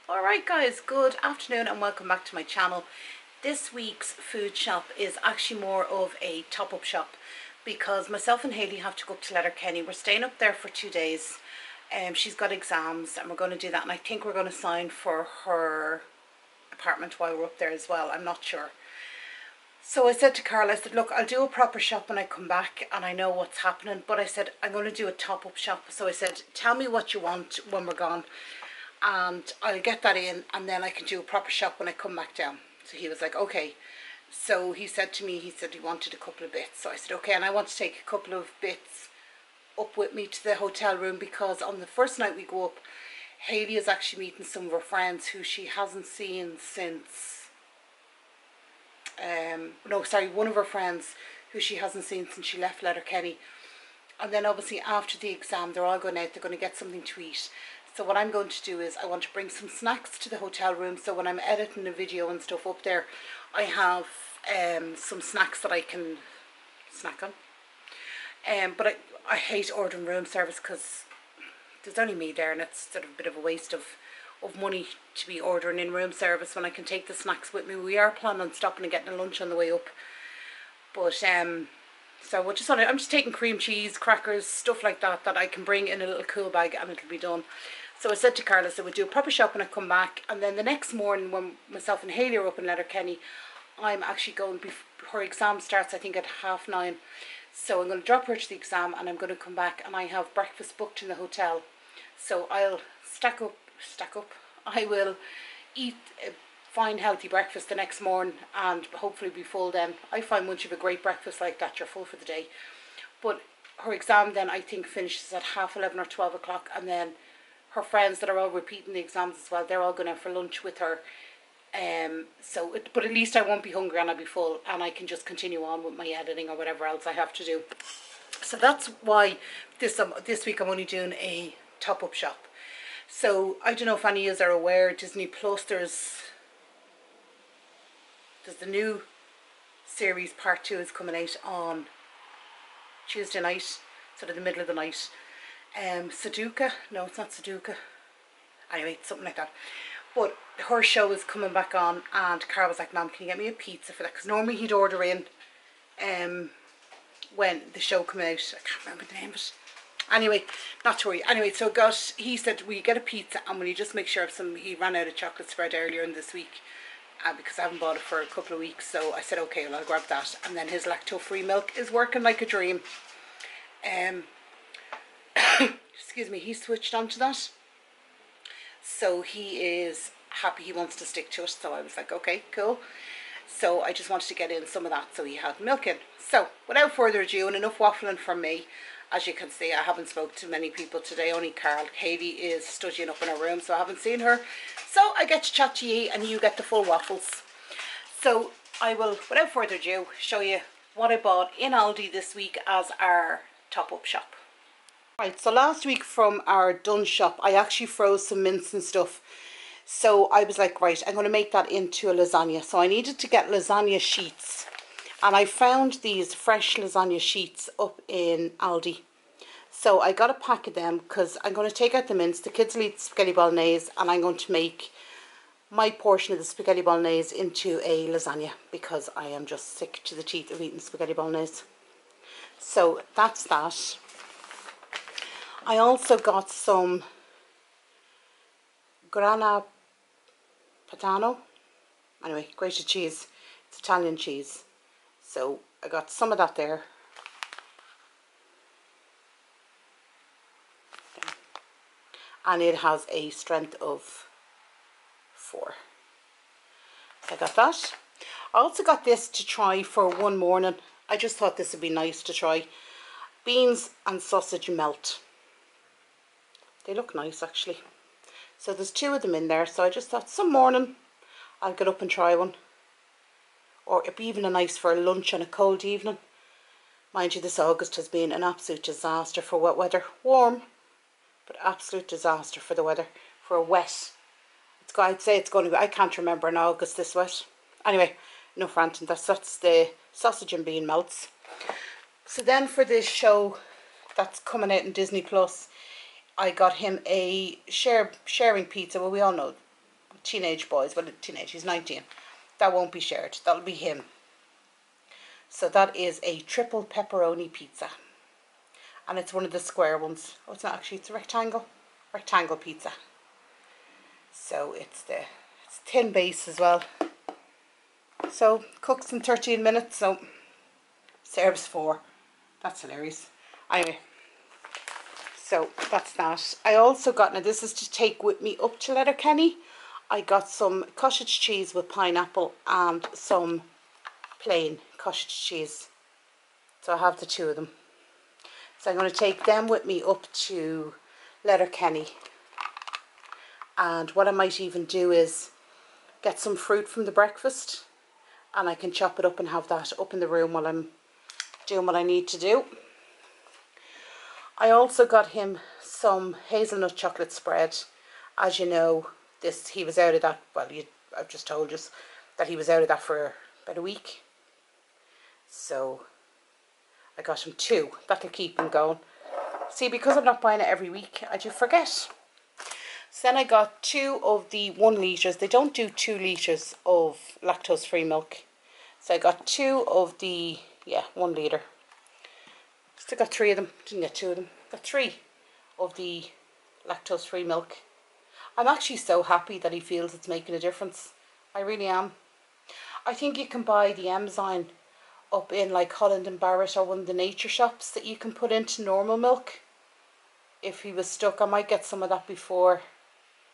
Alright guys, good afternoon and welcome back to my channel. This week's food shop is actually more of a top-up shop because myself and Hayley have to go up to Letterkenny. We're staying up there for 2 days. She's got exams and we're going to do that, and I think we're going to sign for her apartment while we're up there as well. I'm not sure. So I said to Carl, I said, look, I'll do a proper shop when I come back and I know what's happening, but I said I'm going to do a top-up shop. So I said, tell me what you want when we're gone and I'll get that in, and then I can do a proper shop when I come back down. So he was like, okay. So he said to me, he said he wanted a couple of bits. So I said, okay, and I want to take a couple of bits up with me to the hotel room, because on the first night we go up, Hayley is actually meeting some of her friends who she hasn't seen since, one of her friends who she hasn't seen since she left Letterkenny. And then obviously after the exam, they're all going out, they're going to get something to eat. So what I'm going to do is I want to bring some snacks to the hotel room, so when I'm editing the video and stuff up there, I have some snacks that I can snack on. But I hate ordering room service because there's only me there, and it's sort of a bit of a waste of money to be ordering in room service when I can take the snacks with me. We are planning on stopping and getting a lunch on the way up, but so I'm just taking cream cheese, crackers, stuff like that I can bring in a little cool bag and it'll be done. So I said to Carla, so we'll do a proper shop when I come back, and then the next morning when myself and Hayley are up in Letterkenny, I'm actually going, her exam starts I think at 9:30, so I'm going to drop her to the exam and I'm going to come back and I have breakfast booked in the hotel. So I'll stack up, I will eat fine healthy breakfast the next morning and hopefully be full then. I find once you have a great breakfast like that, you're full for the day. But her exam then I think finishes at 11:30 or 12 o'clock, and then her friends that are all repeating the exams as well, they're all going out for lunch with her. But at least I won't be hungry and I'll be full, and I can just continue on with my editing or whatever else I have to do. So that's why this week I'm only doing a top-up shop. So I don't know if any of you are aware, Disney Plus, there's the new series part 2 is coming out on Tuesday night, sort of the middle of the night. Sudoku, no, it's not Sudoku, anyway, something like that. But her show is coming back on, and Carl was like, Mom, can you get me a pizza for that? Because normally he'd order in when the show came out. I can't remember the name of it. Anyway, not to worry. Anyway, so he said, will you get a pizza, and will you just make sure of some, he ran out of chocolate spread earlier in this week, because I haven't bought it for a couple of weeks. So I said, okay, well, I'll grab that. And then his lactose-free milk is working like a dream. Excuse me, he switched onto that, so he is happy, he wants to stick to it. So I was like, okay, cool. So I just wanted to get in some of that, so he had milk in. So without further ado, and enough waffling from me, as you can see, I haven't spoke to many people today, only Carl. Hayley is studying up in her room, so I haven't seen her, so I get to chat to you and you get the full waffles. So I will, without further ado, show you what I bought in Aldi this week as our top-up shop. Right, so last week from our done shop, I actually froze some mince and stuff. So I was like, right, I'm going to make that into a lasagna. So I needed to get lasagna sheets. And I found these fresh lasagna sheets up in Aldi. So I got a pack of them because I'm going to take out the mince. The kids will eat spaghetti bolognese, and I'm going to make my portion of the spaghetti bolognese into a lasagna because I am just sick to the teeth of eating spaghetti bolognese. So that's that. I also got some grana padano, anyway, grated cheese. It's Italian cheese, so I got some of that there. And it has a strength of 4. So I got that. I also got this to try for one morning. I just thought this would be nice to try. Beans and sausage melt. They look nice actually. So there's 2 of them in there, so I just thought some morning I'll get up and try one. Or it'd be even a nice for a lunch on a cold evening. Mind you, this August has been an absolute disaster for wet weather. Warm, but absolute disaster for the weather. For a wet. I'd say it's going to be, I can't remember in August this wet. Anyway, enough ranting. That's the sausage and bean melts. So then for this show that's coming out in Disney Plus, I got him a sharing pizza. Well, we all know teenage boys. Well, teenage, he's 19. That won't be shared. That'll be him. So that is a triple pepperoni pizza. And it's one of the square ones. Oh, it's not actually, it's a rectangle pizza. So it's thin base as well. So cooks in 13 minutes, so serves 4. That's hilarious. Anyway, so that's that. I also got, now this is to take with me up to Letterkenny. I got some cottage cheese with pineapple and some plain cottage cheese. So I have the 2 of them. So I'm going to take them with me up to Letterkenny. And what I might even do is get some fruit from the breakfast, and I can chop it up and have that up in the room while I'm doing what I need to do. I also got him some hazelnut chocolate spread. As you know, he was out of that, well, I've just told you that he was out of that for about a week. So I got him 2. That'll keep him going. See, because I'm not buying it every week, I do forget. So then I got 2 of the 1 litres. They don't do 2 litres of lactose-free milk. So I got 2 of the, 1 litre. Still got 3 of them. Didn't get 2 of them. Got 3 of the lactose-free milk. I'm actually so happy that he feels it's making a difference. I really am. I think you can buy the enzyme up in like Holland and Barrett or one of the nature shops that you can put into normal milk. If he was stuck, I might get some of that before,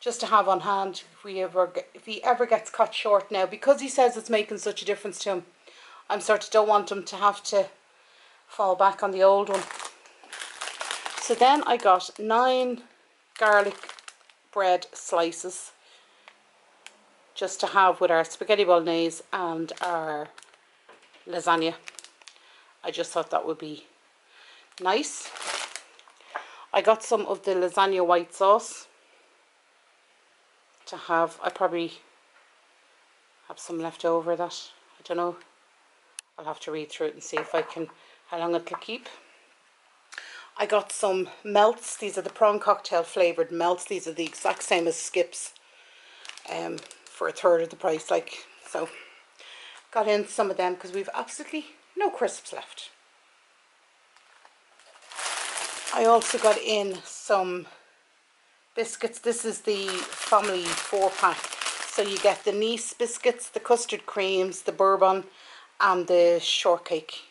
just to have on hand if he ever gets cut short now, because he says it's making such a difference to him. I'm sort of don't want him to have to fall back on the old one. So then I got 9 garlic bread slices, just to have with our spaghetti bolognese and our lasagna. I just thought that would be nice. I got some of the lasagna white sauce to have. I probably have some left over that, I don't know. I'll have to read through it and see if I can, how long it'll keep. I got some melts. These are the prawn cocktail flavoured melts. These are the exact same as Skips, for 1/3 of the price. Like, so got in some of them because we've absolutely no crisps left. I also got in some biscuits. This is the family 4-pack. So you get the Nice biscuits, the custard creams, the bourbon and the shortcake.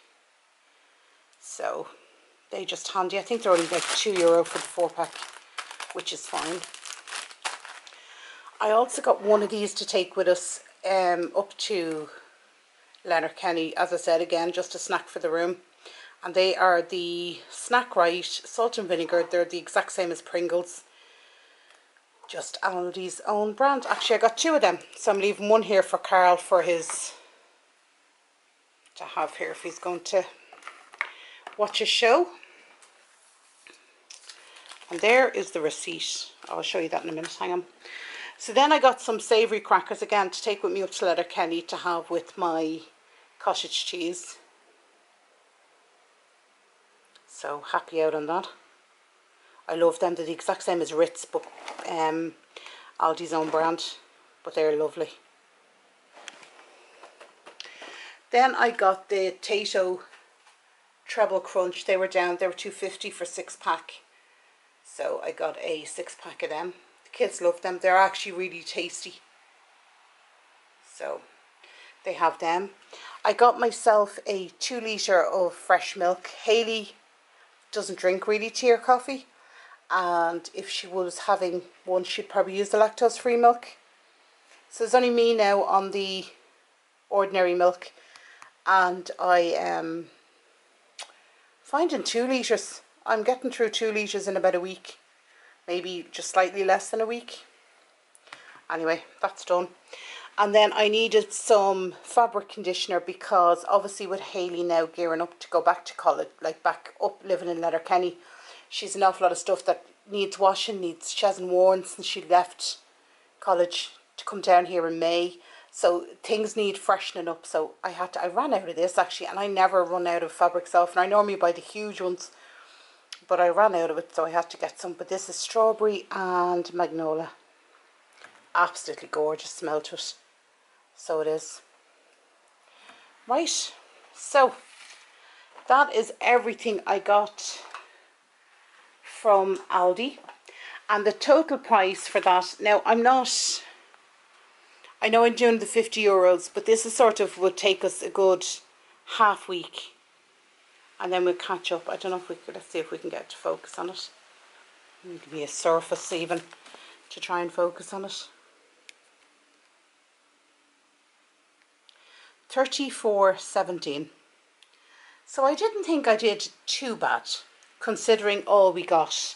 So they just handy. I think they're only like €2 for the 4-pack, which is fine. I also got one of these to take with us up to Letterkenny. As I said, again, just a snack for the room. And they are the Snack Right salt and vinegar. They're the exact same as Pringles, just Aldi's own brand. Actually, I got 2 of them, so I'm leaving one here for Carl for his to have here if he's going to watch a show. And there is the receipt. I'll show you that in a minute. Hang on. So then I got some savoury crackers again to take with me up to Letterkenny to have with my cottage cheese. So happy out on that. I love them. They're the exact same as Ritz, but Aldi's own brand, but they're lovely. Then I got the Tato Treble Crunch. They were down. They were $2.50 for 6-pack. So I got a 6-pack of them. The kids love them. They're actually really tasty. So they have them. I got myself a 2 litre of fresh milk. Hayley doesn't drink really tea or coffee, and if she was having one, she'd probably use the lactose-free milk. So it's only me now on the ordinary milk, and I am finding 2 litres. I'm getting through 2 litres in about a week, maybe just slightly less than a week. Anyway, that's done. And then I needed some fabric conditioner, because obviously with Hayley now gearing up to go back to college, like back up living in Letterkenny, she's an awful lot of stuff that needs washing, she hasn't worn since she left college to come down here in May. So things need freshening up. So I ran out of this actually, and I never run out of fabric softener. I normally buy the huge ones, but I ran out of it, so I had to get some. But this is strawberry and magnolia. absolutely gorgeous smell to it. So it is. Right, so that is everything I got from Aldi. And the total price for that, now I know I'm doing the €50, but this is sort of, will take us a good half week. And then we'll catch up. I don't know if we could, let's see if we can get to focus on it. Give me a surface even to try and focus on it. 34.17. So I didn't think I did too bad considering all we got.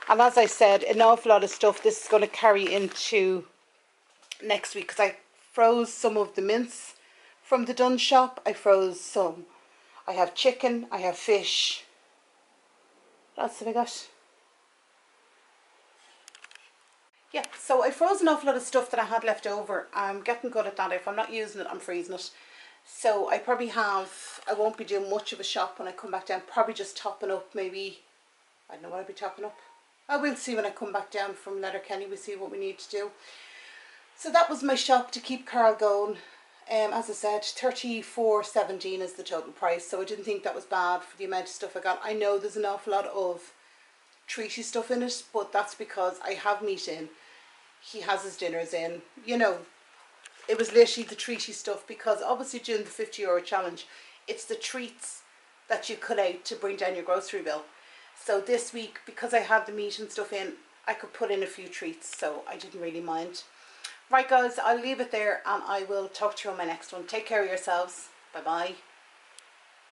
And as I said, an awful lot of stuff this is going to carry into next week, because I froze some of the mince from the Dunnes shop. I froze some. I have chicken, I have fish. What else have I got? Yeah, so I froze an awful lot of stuff that I had left over. I'm getting good at that. If I'm not using it, I'm freezing it. So I probably have, I won't be doing much of a shop when I come back down. Probably just topping up maybe, I don't know what I'll be topping up. I will see when I come back down from Letterkenny. We'll see what we need to do. So that was my shop to keep Carl going. As I said, 34.17 is the total price. So I didn't think that was bad for the amount of stuff I got. I know there's an awful lot of treaty stuff in it, but that's because I have meat in. He has his dinners in. You know, it was literally the treaty stuff, because obviously during the €50 challenge, it's the treats that you cut out to bring down your grocery bill. So this week, because I had the meat and stuff in, I could put in a few treats, so I didn't really mind. Right guys, I'll leave it there and I will talk to you on my next one. Take care of yourselves. Bye bye.